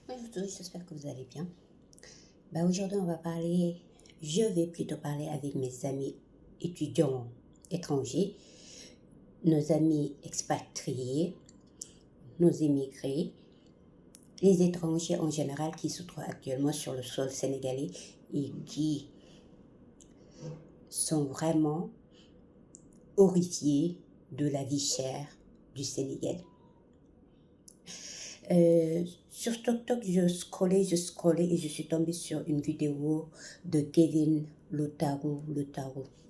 Bonjour tous, j'espère que vous allez bien. Aujourd'hui, je vais plutôt parler avec mes amis étudiants étrangers, nos amis expatriés, nos immigrés, les étrangers en général qui se trouvent actuellement sur le sol sénégalais et qui sont vraiment horrifiés de la vie chère du Sénégal. Sur TikTok, je scrollais et je suis tombée sur une vidéo de Kevin Lotaro.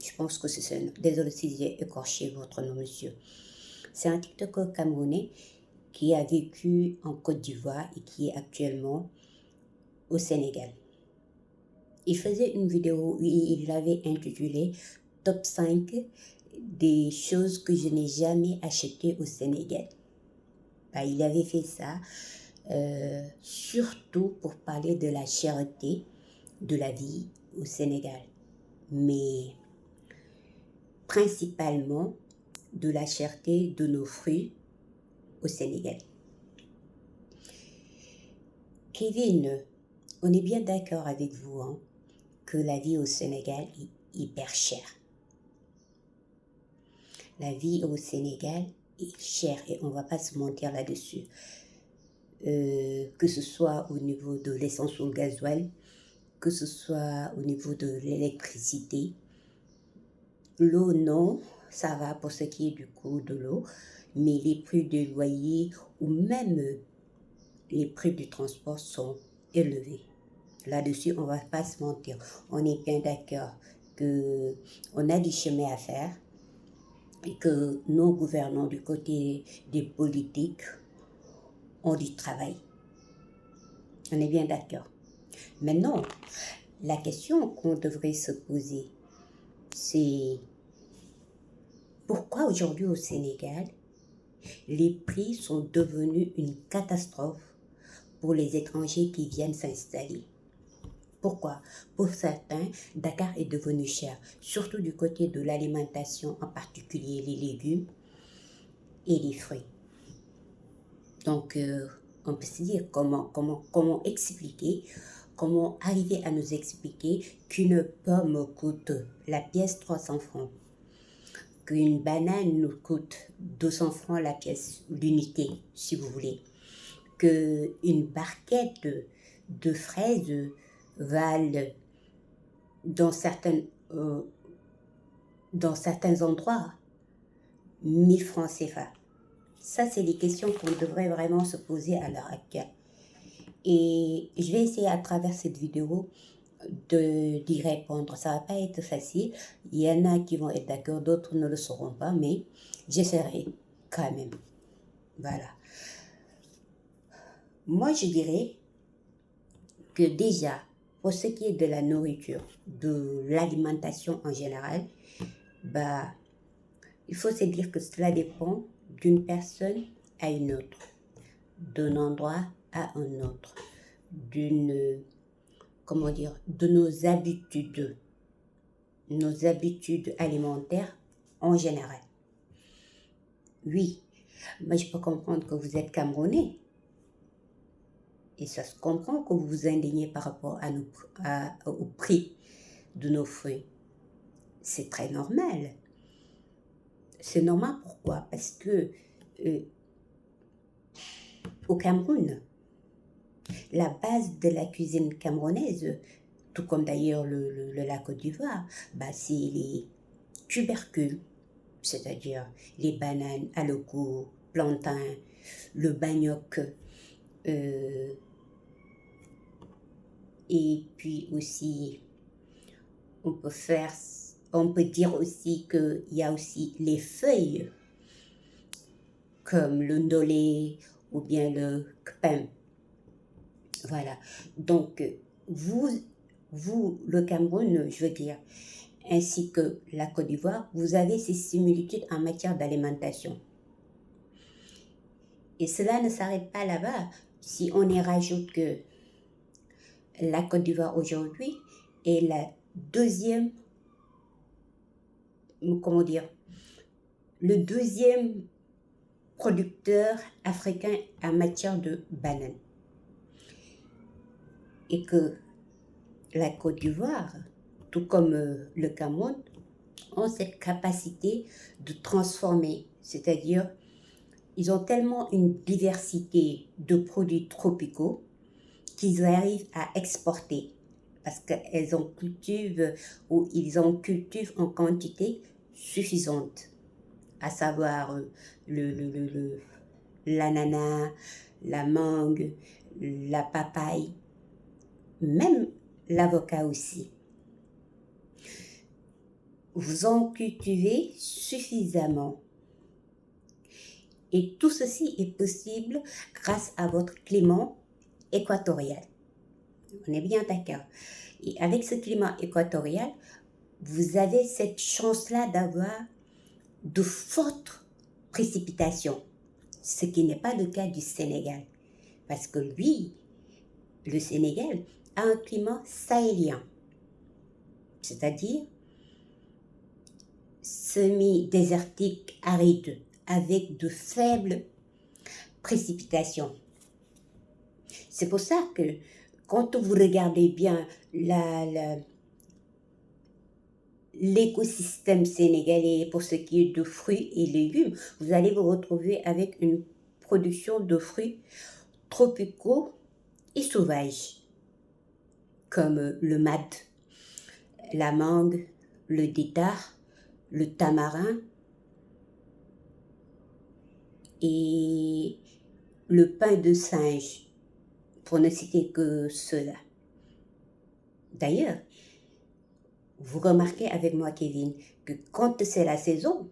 Je pense que c'est ça. Désolé si j'ai écorché votre nom, monsieur. C'est un TikToker camerounais qui a vécu en Côte d'Ivoire et qui est actuellement au Sénégal. Il faisait une vidéo où il l'avait intitulée Top 5 des choses que je n'ai jamais achetées au Sénégal. Il avait fait ça surtout pour parler de la cherté de la vie au Sénégal, mais principalement de la cherté de nos fruits au Sénégal. Kevin, on est bien d'accord avec vous que la vie au Sénégal est hyper chère. La vie au Sénégal est chère et on ne va pas se mentir là-dessus. Que ce soit au niveau de l'essence ou le gasoil, que ce soit au niveau de l'électricité. L'eau, non, ça va pour ce qui est du coût de l'eau, mais les prix du loyer ou même les prix du transport sont élevés. Là-dessus, on ne va pas se mentir. On est bien d'accord qu'on a du chemin à faire et que nos gouvernants du côté des politiques ont du travail. On est bien d'accord. Maintenant, la question qu'on devrait se poser, c'est pourquoi aujourd'hui au Sénégal, les prix sont devenus une catastrophe pour les étrangers qui viennent s'installer. Pourquoi? Pour certains, Dakar est devenu cher, surtout du côté de l'alimentation, en particulier les légumes et les fruits. Donc, on peut se dire comment expliquer, comment arriver à nous expliquer qu'une pomme coûte la pièce 300 francs, qu'une banane nous coûte 200 francs la pièce, l'unité, si vous voulez, qu'une barquette de fraises valent dans certains endroits 1000 francs CFA. Ça, c'est les questions qu'on devrait vraiment se poser à l'heure actuelle. Et je vais essayer à travers cette vidéo d'y répondre. Ça ne va pas être facile. Il y en a qui vont être d'accord, d'autres ne le seront pas, mais j'essaierai quand même. Voilà. Moi, je dirais que déjà, pour ce qui est de la nourriture, de l'alimentation en général, il faut se dire que cela dépend d'une personne à une autre, d'un endroit à un autre, de nos habitudes alimentaires en général. Oui, mais je peux comprendre que vous êtes Camerounais. Et ça se comprend que vous vous indignez par rapport au prix de nos fruits. C'est très normal. C'est normal, pourquoi? Parce que au Cameroun, la base de la cuisine camerounaise, tout comme d'ailleurs la Côte d'Ivoire, c'est les tubercules, c'est-à-dire les bananes, aloko, plantain, le manioc, et puis aussi, on peut dire aussi qu'il y a aussi les feuilles, comme le ndolé ou bien le kpem. Voilà. Donc, vous, le Cameroun, je veux dire, ainsi que la Côte d'Ivoire, vous avez ces similitudes en matière d'alimentation. Et cela ne s'arrête pas là-bas. Si on y rajoute que la Côte d'Ivoire aujourd'hui est la deuxième, le deuxième producteur africain en matière de bananes. et que la Côte d'Ivoire, tout comme le Cameroun, ont cette capacité de transformer, c'est-à-dire ils ont tellement une diversité de produits tropicaux qu'ils arrivent à exporter parce qu'elles en cultivent ou ils en cultivent en quantité suffisante, à savoir l'ananas, la mangue, la papaye, même l'avocat aussi. Vous en cultivez suffisamment. Et tout ceci est possible grâce à votre climat équatorial. On est bien d'accord. Et avec ce climat équatorial, vous avez cette chance-là d'avoir de fortes précipitations, ce qui n'est pas le cas du Sénégal. Parce que lui, le Sénégal, a un climat sahélien, c'est-à-dire semi-désertique, aride, avec de faibles précipitations. C'est pour ça que quand vous regardez bien l'écosystème sénégalais pour ce qui est de fruits et légumes, vous allez vous retrouver avec une production de fruits tropicaux et sauvages, comme le mad, la mangue, le détar, le tamarin et le pain de singe, pour ne citer que cela. D'ailleurs, vous remarquez avec moi, Kevin, que quand c'est la saison,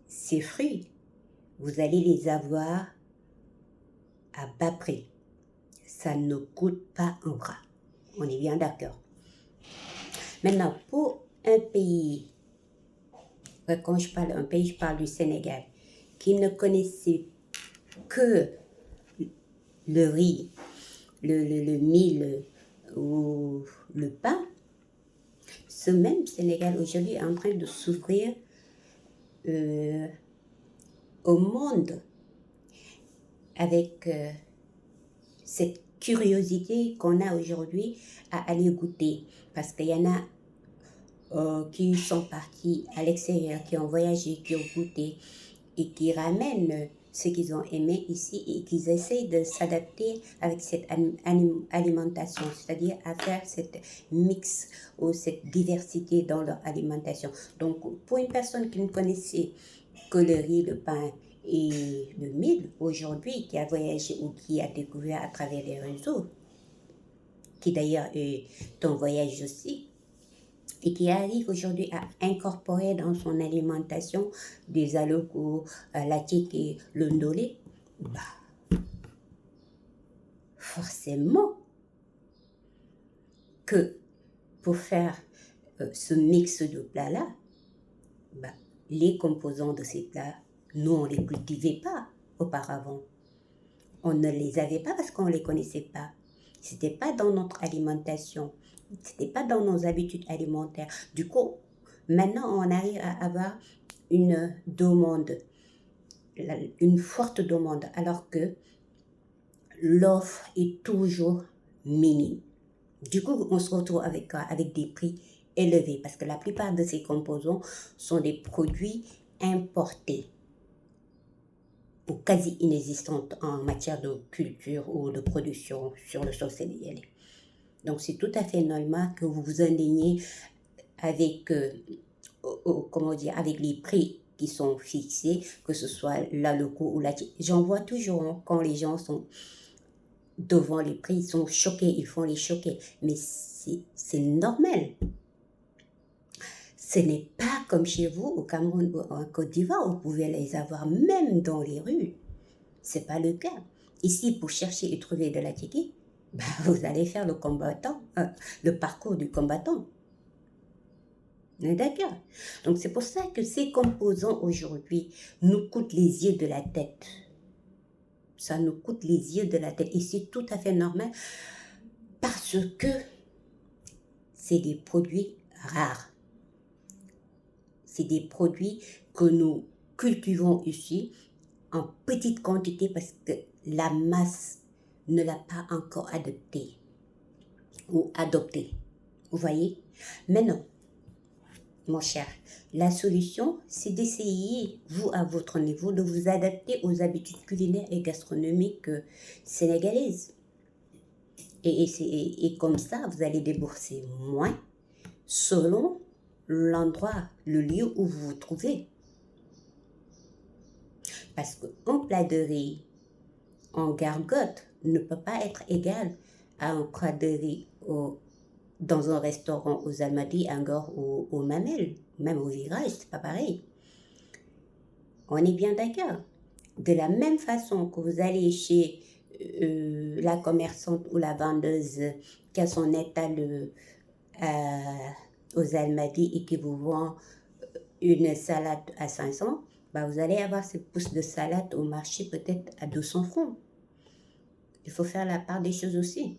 ces fruits, vous allez les avoir à bas prix. Ça ne coûte pas un bras. On est bien d'accord. Maintenant, pour un pays, quand je parle d'un pays, je parle du Sénégal, qui ne connaissait que le riz, le mil ou le pain, ce même Sénégal aujourd'hui est en train de s'ouvrir au monde avec cette curiosité qu'on a aujourd'hui à aller goûter. Parce qu'il y en a qui sont partis à l'extérieur, qui ont voyagé, qui ont goûté et qui ramènent ce qu'ils ont aimé ici et qu'ils essayent de s'adapter avec cette alimentation, c'est-à-dire à faire cette mix ou cette diversité dans leur alimentation. Donc, pour une personne qui ne connaissait que le riz, le pain et le mil, aujourd'hui, qui a voyagé ou qui a découvert à travers les réseaux, qui d'ailleurs est un voyage aussi, et qui arrive aujourd'hui à incorporer dans son alimentation des alocos, la tiki, le ndolé, forcément que pour faire ce mix de plats-là, les composants de ces plats, nous, on ne les cultivait pas auparavant. On ne les avait pas parce qu'on ne les connaissait pas. Ce n'était pas dans notre alimentation. Ce n'était pas dans nos habitudes alimentaires. Du coup, maintenant, on arrive à avoir une demande, une forte demande, alors que l'offre est toujours minime. Du coup, on se retrouve avec des prix élevés parce que la plupart de ces composants sont des produits importés ou quasi inexistantes en matière de culture ou de production sur le sol sénégalais. Donc, c'est tout à fait normal que vous vous indigniez avec, avec les prix qui sont fixés, que ce soit la loco ou la... J'en vois toujours quand les gens sont devant les prix, ils sont choqués, ils font les choquer. Mais c'est normal. Ce n'est pas comme chez vous, au Cameroun ou en Côte d'Ivoire, vous pouvez les avoir même dans les rues. Ce n'est pas le cas. Ici, pour chercher et trouver de la tiki, vous allez faire le parcours du combattant. On est d'accord. Donc c'est pour ça que ces composants aujourd'hui nous coûtent les yeux de la tête. Ça nous coûte les yeux de la tête. Et c'est tout à fait normal parce que c'est des produits rares. C'est des produits que nous cultivons ici en petite quantité parce que la masse ne l'a pas encore adopté. ou adopter. Vous voyez? Mais non, mon cher, la solution, c'est d'essayer, vous, à votre niveau, de vous adapter aux habitudes culinaires et gastronomiques sénégalaises. Et comme ça, vous allez débourser moins selon l'endroit, le lieu où vous vous trouvez. Parce qu'un plat de riz en gargote ne peut pas être égal à un plat de riz dans un restaurant aux Almadies, Angor ou au Mamel, même au Virage, c'est pas pareil. On est bien d'accord. De la même façon que vous allez chez la commerçante ou la vendeuse qui a son étal aux Almadies et qui vous vend une salade à 500, bah vous allez avoir ce pouce de salade au marché peut-être à 200 francs. Il faut faire la part des choses aussi.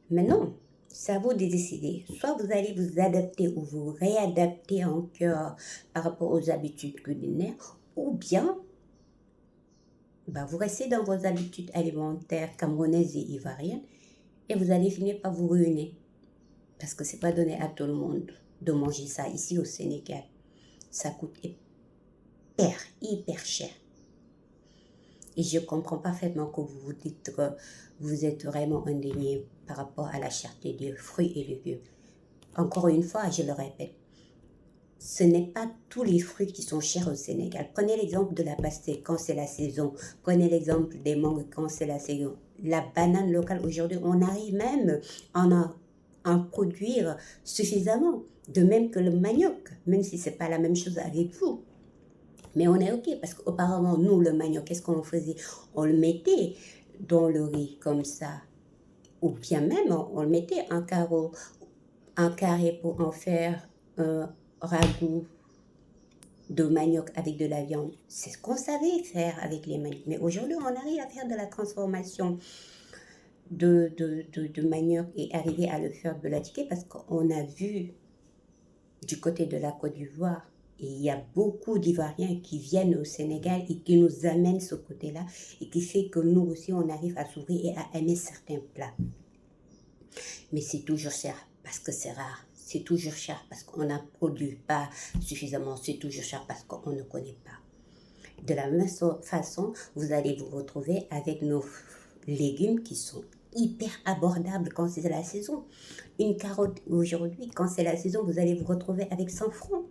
Mais non, c'est à vous de décider. Soit vous allez vous adapter ou vous réadapter en cœur par rapport aux habitudes culinaires, ou bien bah, vous restez dans vos habitudes alimentaires camerounaises et ivoiriennes et vous allez finir par vous ruiner. Parce que ce n'est pas donné à tout le monde de manger ça ici au Sénégal. Ça coûte hyper cher. Et je comprends parfaitement que vous vous dites que vous êtes vraiment indigné par rapport à la cherté des fruits et légumes. Encore une fois, je le répète, ce n'est pas tous les fruits qui sont chers au Sénégal. Prenez l'exemple de la pastèque quand c'est la saison. Prenez l'exemple des mangues quand c'est la saison. La banane locale aujourd'hui, on arrive même à en produire suffisamment. De même que le manioc, même si ce n'est pas la même chose avec vous. Mais on est OK, parce qu'auparavant, nous, le manioc, qu'est-ce qu'on faisait? On le mettait dans le riz comme ça. Ou bien même, on le mettait en carré pour en faire un ragoût de manioc avec de la viande. C'est ce qu'on savait faire avec les maniocs. Mais aujourd'hui, on arrive à faire de la transformation de manioc et arriver à le faire de la ticket parce qu'on a vu du côté de la Côte d'Ivoire. Et il y a beaucoup d'Ivoiriens qui viennent au Sénégal et qui nous amènent ce côté-là et qui fait que nous aussi, on arrive à s'ouvrir et à aimer certains plats. Mais c'est toujours cher parce que c'est rare. C'est toujours cher parce qu'on n'en produit pas suffisamment. C'est toujours cher parce qu'on ne connaît pas. De la même façon, vous allez vous retrouver avec nos légumes qui sont hyper abordables quand c'est la saison. Une carotte aujourd'hui, quand c'est la saison, vous allez vous retrouver avec 100 francs.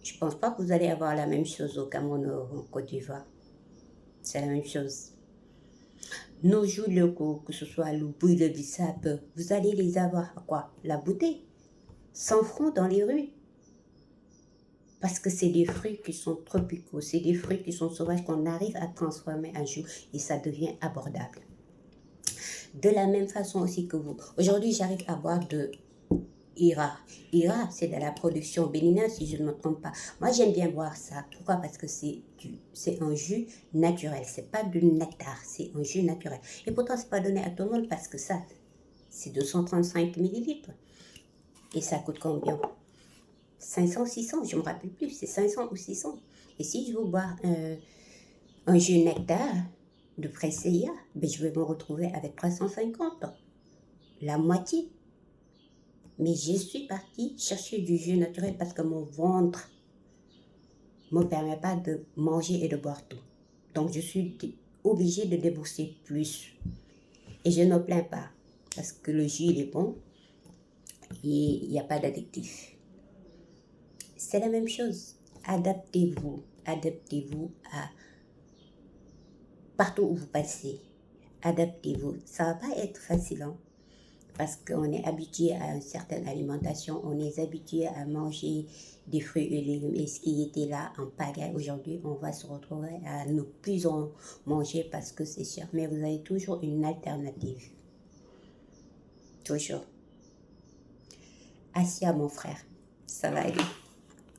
Je ne pense pas que vous allez avoir la même chose au Cameroun ou en Côte d'Ivoire. C'est la même chose. Nos jus locaux, que ce soit le bouille, le bissap, vous allez les avoir à quoi? La bouteille. 100 francs dans les rues. Parce que c'est des fruits qui sont tropicaux, c'est des fruits qui sont sauvages qu'on arrive à transformer en jus et ça devient abordable. De la même façon aussi que vous. Aujourd'hui, j'arrive à boire de Ira. Ira, c'est de la production béninoise, si je ne me trompe pas. Moi, j'aime bien boire ça. Pourquoi? Parce que c'est un jus naturel. C'est pas du nectar, c'est un jus naturel. Et pourtant, c'est pas donné à tout le monde parce que ça, c'est 235 millilitres. Et ça coûte combien? 500, 600, je ne me rappelle plus, c'est 500 ou 600. Et si je veux boire un jus nectar de Presseia, ben je vais me retrouver avec 350, la moitié. Mais je suis partie chercher du jus naturel parce que mon ventre ne me permet pas de manger et de boire tout. Donc je suis obligée de débourser plus. Et je ne me plains pas parce que le jus il est bon et il n'y a pas d'addictif. C'est la même chose. Adaptez-vous à partout où vous passez. Adaptez-vous. Ça ne va pas être facile, hein, parce qu'on est habitué à une certaine alimentation, on est habitué à manger des fruits et légumes. Et ce qui était là en pagaille aujourd'hui, on va se retrouver à ne plus en manger parce que c'est cher. Mais vous avez toujours une alternative. Toujours. Assis à mon frère, ça va aller.